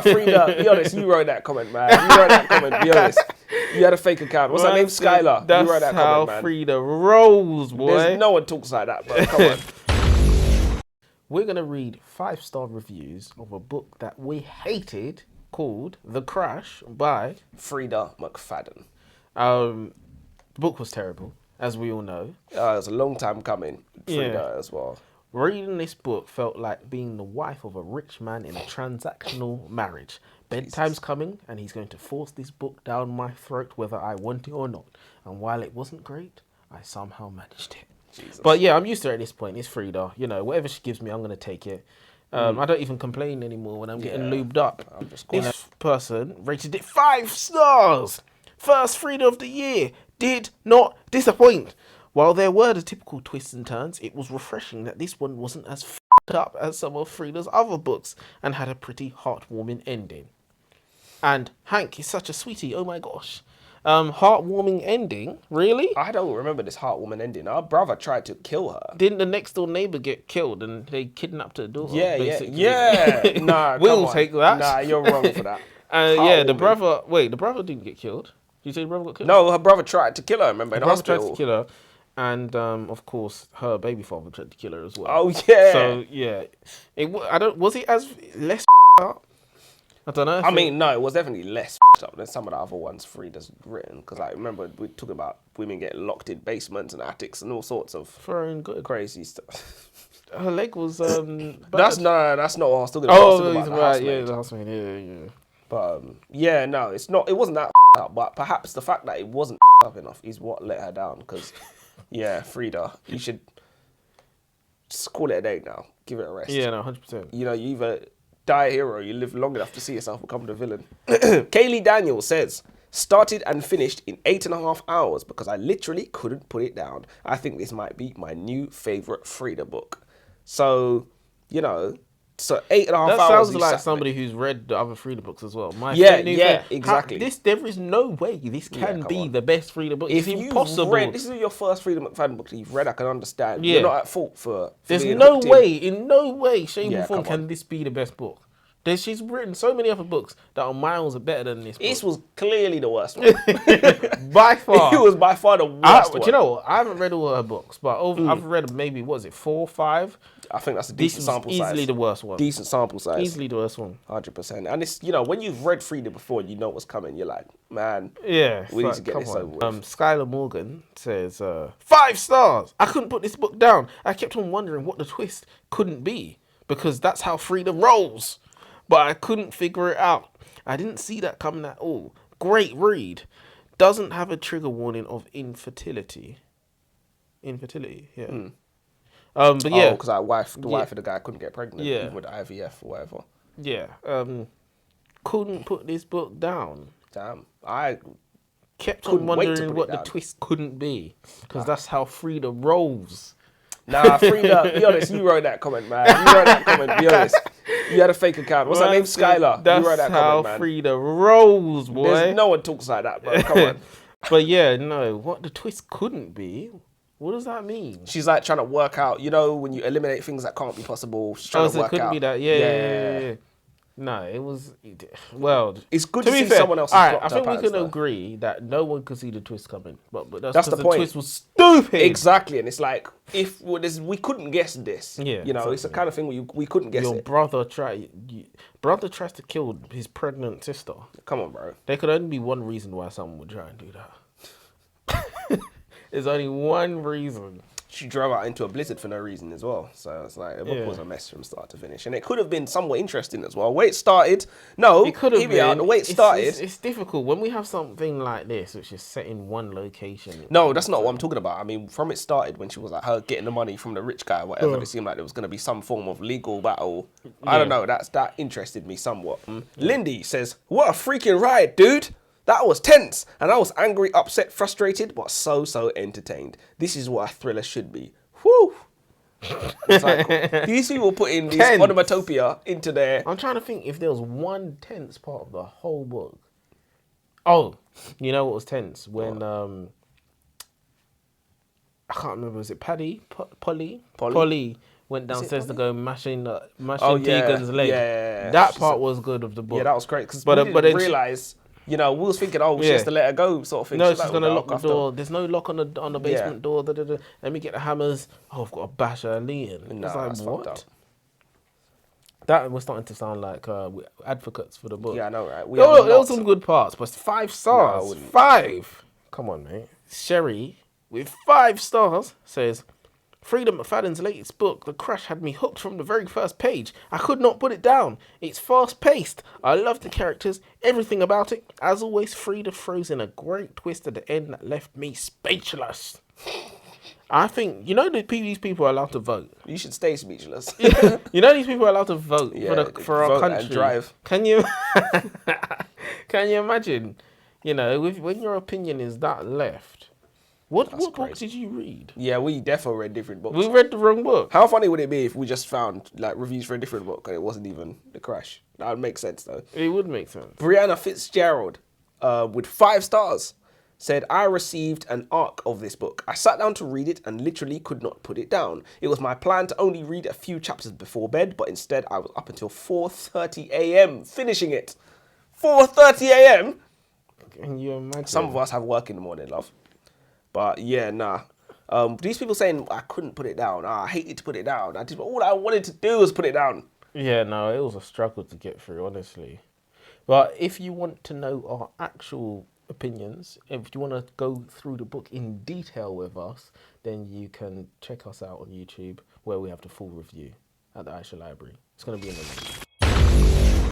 Nah, Frida, be honest, you wrote that comment, man. You wrote that comment, be honest. You had a fake account. What's her name? Skylar. That's you wrote that how comment, man. Frida rolls, boy. No one talks like that, bro. Come on. We're going to read 5-star reviews of a book that we hated called The Crash by Freida McFadden. The book was terrible, as we all know. It was a long time coming. Frida as well. Reading this book felt like being the wife of a rich man in a transactional marriage. Bedtime's coming and he's going to force this book down my throat whether I want it or not. And while it wasn't great, I somehow managed it. Jesus. But yeah, I'm used to it at this point. It's Frida. You know, whatever she gives me, I'm going to take it. I don't even complain anymore when I'm getting lubed up. This person rated it 5 stars. First Frida of the year. Did not disappoint. While there were the typical twists and turns, it was refreshing that this one wasn't as f***ed up as some of Frida's other books and had a pretty heartwarming ending. And Hank is such a sweetie, oh my gosh. Heartwarming ending? Really? I don't remember this heartwarming ending. Our brother tried to kill her. Didn't the next door neighbour get killed and they kidnapped her daughter? Yeah. Nah, we'll take that. Nah, you're wrong for that. The brother didn't get killed. Did you say the brother got killed? No, her brother tried to kill her, remember, in the hospital. Brother tried to kill her. And, of course, her baby father tried to kill her as well. Oh, yeah. So, yeah. Was it as less up? I don't know. I mean, no, it was definitely less up than some of the other ones Frida's written. Because I remember we talking about women getting locked in basements and attics and all sorts of crazy stuff. Her leg was, that's not what I was talking about. The housemaid, yeah. But, no, it wasn't that up. But perhaps the fact that it wasn't up enough is what let her down. Because... yeah, Frida, you should just call it a day now. Give it a rest. Yeah, no, 100%. You know, you either die a hero or you live long enough to see yourself become the villain. Kaylee Daniels says, started and finished in 8.5 hours because I literally couldn't put it down. I think this might be my new favourite Frida book. So, you know... So 8.5 hours. That sounds like somebody who's read the other Frida books as well. Exactly. There is no way this can be the best Frida book. It's impossible. This is your first Frida McFadden book that you've read. I can understand. Yeah. You're not at fault for There's no way, shape or form can this be the best book. She's written so many other books that are miles better than this book. This was clearly the worst one. By far. It was by far the worst one. Do you know what? I haven't read all her books, but I've read maybe, 4 or 5? I think that's a decent sample size. Easily the worst one. Decent sample size. Easily the worst one. 100%. And it's, you know, when you've read Frida before and you know what's coming, you're like, man, we need to get this over with. Skylar Morgan says, 5 stars! I couldn't put this book down. I kept on wondering what the twist couldn't be, because that's how Frida rolls. But I couldn't figure it out. I didn't see that coming at all. Great read. Doesn't have a trigger warning of infertility. Infertility, yeah. But yeah, because the wife of the guy couldn't get pregnant, even with IVF or whatever. Yeah, couldn't put this book down. Damn, I kept on wondering what the twist couldn't be, because that's how Frida rolls. Nah, Frida, be honest, you wrote that comment, man. You wrote that comment, be honest. You had a fake account. What's her name? Skylar. That's you wrote that how comment, man. Frida rolls, boy. No one talks like that, bro. Come on. But yeah, no, what the twist couldn't be. What does that mean? She's like trying to work out, you know, when you eliminate things that can't be possible. She's trying to work out. It couldn't be that. Yeah. No, it was. Well, it's good to see someone else. I think we can agree that no one could see the twist coming, but that's the point. The twist was stupid. Exactly, and it's like we couldn't guess this. Yeah, you know, it's the kind of thing where we couldn't guess it. Your brother tries to kill his pregnant sister. Come on, bro. There could only be one reason why someone would try and do that. There's only one reason. She drove out into a blizzard for no reason as well. So it's like, the book was a mess from start to finish. And it could have been somewhat interesting as well. The way it started, it could have been. The way it started. It's difficult. When we have something like this, which is set in one location. No, that's not what I'm talking about. I mean, from it started, when she was like her getting the money from the rich guy, whatever, it seemed like there was going to be some form of legal battle. I don't know. That interested me somewhat. Lindy says, what a freaking ride, dude. That was tense, and I was angry, upset, frustrated, but so entertained. This is what a thriller should be. Whew. It's like, these people putting this onomatopoeia into their... I'm trying to think if there was one tense part of the whole book. Oh, you know what was tense? When, I can't remember, was it Polly went downstairs to go mashing Oh, Tegan's leg. yeah. That part was good of the book. Yeah, that was great because But, we but didn't then realise. You know, we was thinking, oh, she has to let her go, sort of thing. No, She's she's like, gonna "Oh, lock the after." door. There's no lock on the basement door. Da, da, da. Let me get the hammers. Oh, I've got to bash her in. Nah, It's like, that's fucked up. what? That was starting to sound like we're advocates for the book. Yeah, I know, right? There were some good parts, but 5 stars. wouldn't. 5. Come on, mate. Sherry with 5 stars says, Freida McFadden's latest book, The Crash, had me hooked from the very first page. I could not put it down. It's fast-paced. I love the characters, everything about it. As always, Freida throws in a great twist at the end that left me speechless. I think, these people are allowed to vote. You should stay speechless. These people are allowed to vote for our vote country. and drive. Can you imagine, when your opinion is that left? What book did you read? Yeah, we definitely read different books. We read the wrong book. How funny would it be if we just found like reviews for a different book and it wasn't even The Crash? That would make sense though. It would make sense. Brianna Fitzgerald, with 5 stars, said, I received an arc of this book. I sat down to read it and literally could not put it down. It was my plan to only read a few chapters before bed, but instead I was up until 4:30 a.m. finishing it. 4:30 a.m. Can you imagine? Some of us have work in the morning, love. But yeah, nah. These people saying I couldn't put it down. I hated to put it down. All I wanted to do was put it down. Yeah, no, it was a struggle to get through, honestly. But if you want to know our actual opinions, if you want to go through the book in detail with us, then you can check us out on YouTube where we have the full review at the Aisha Library. It's going to be amazing.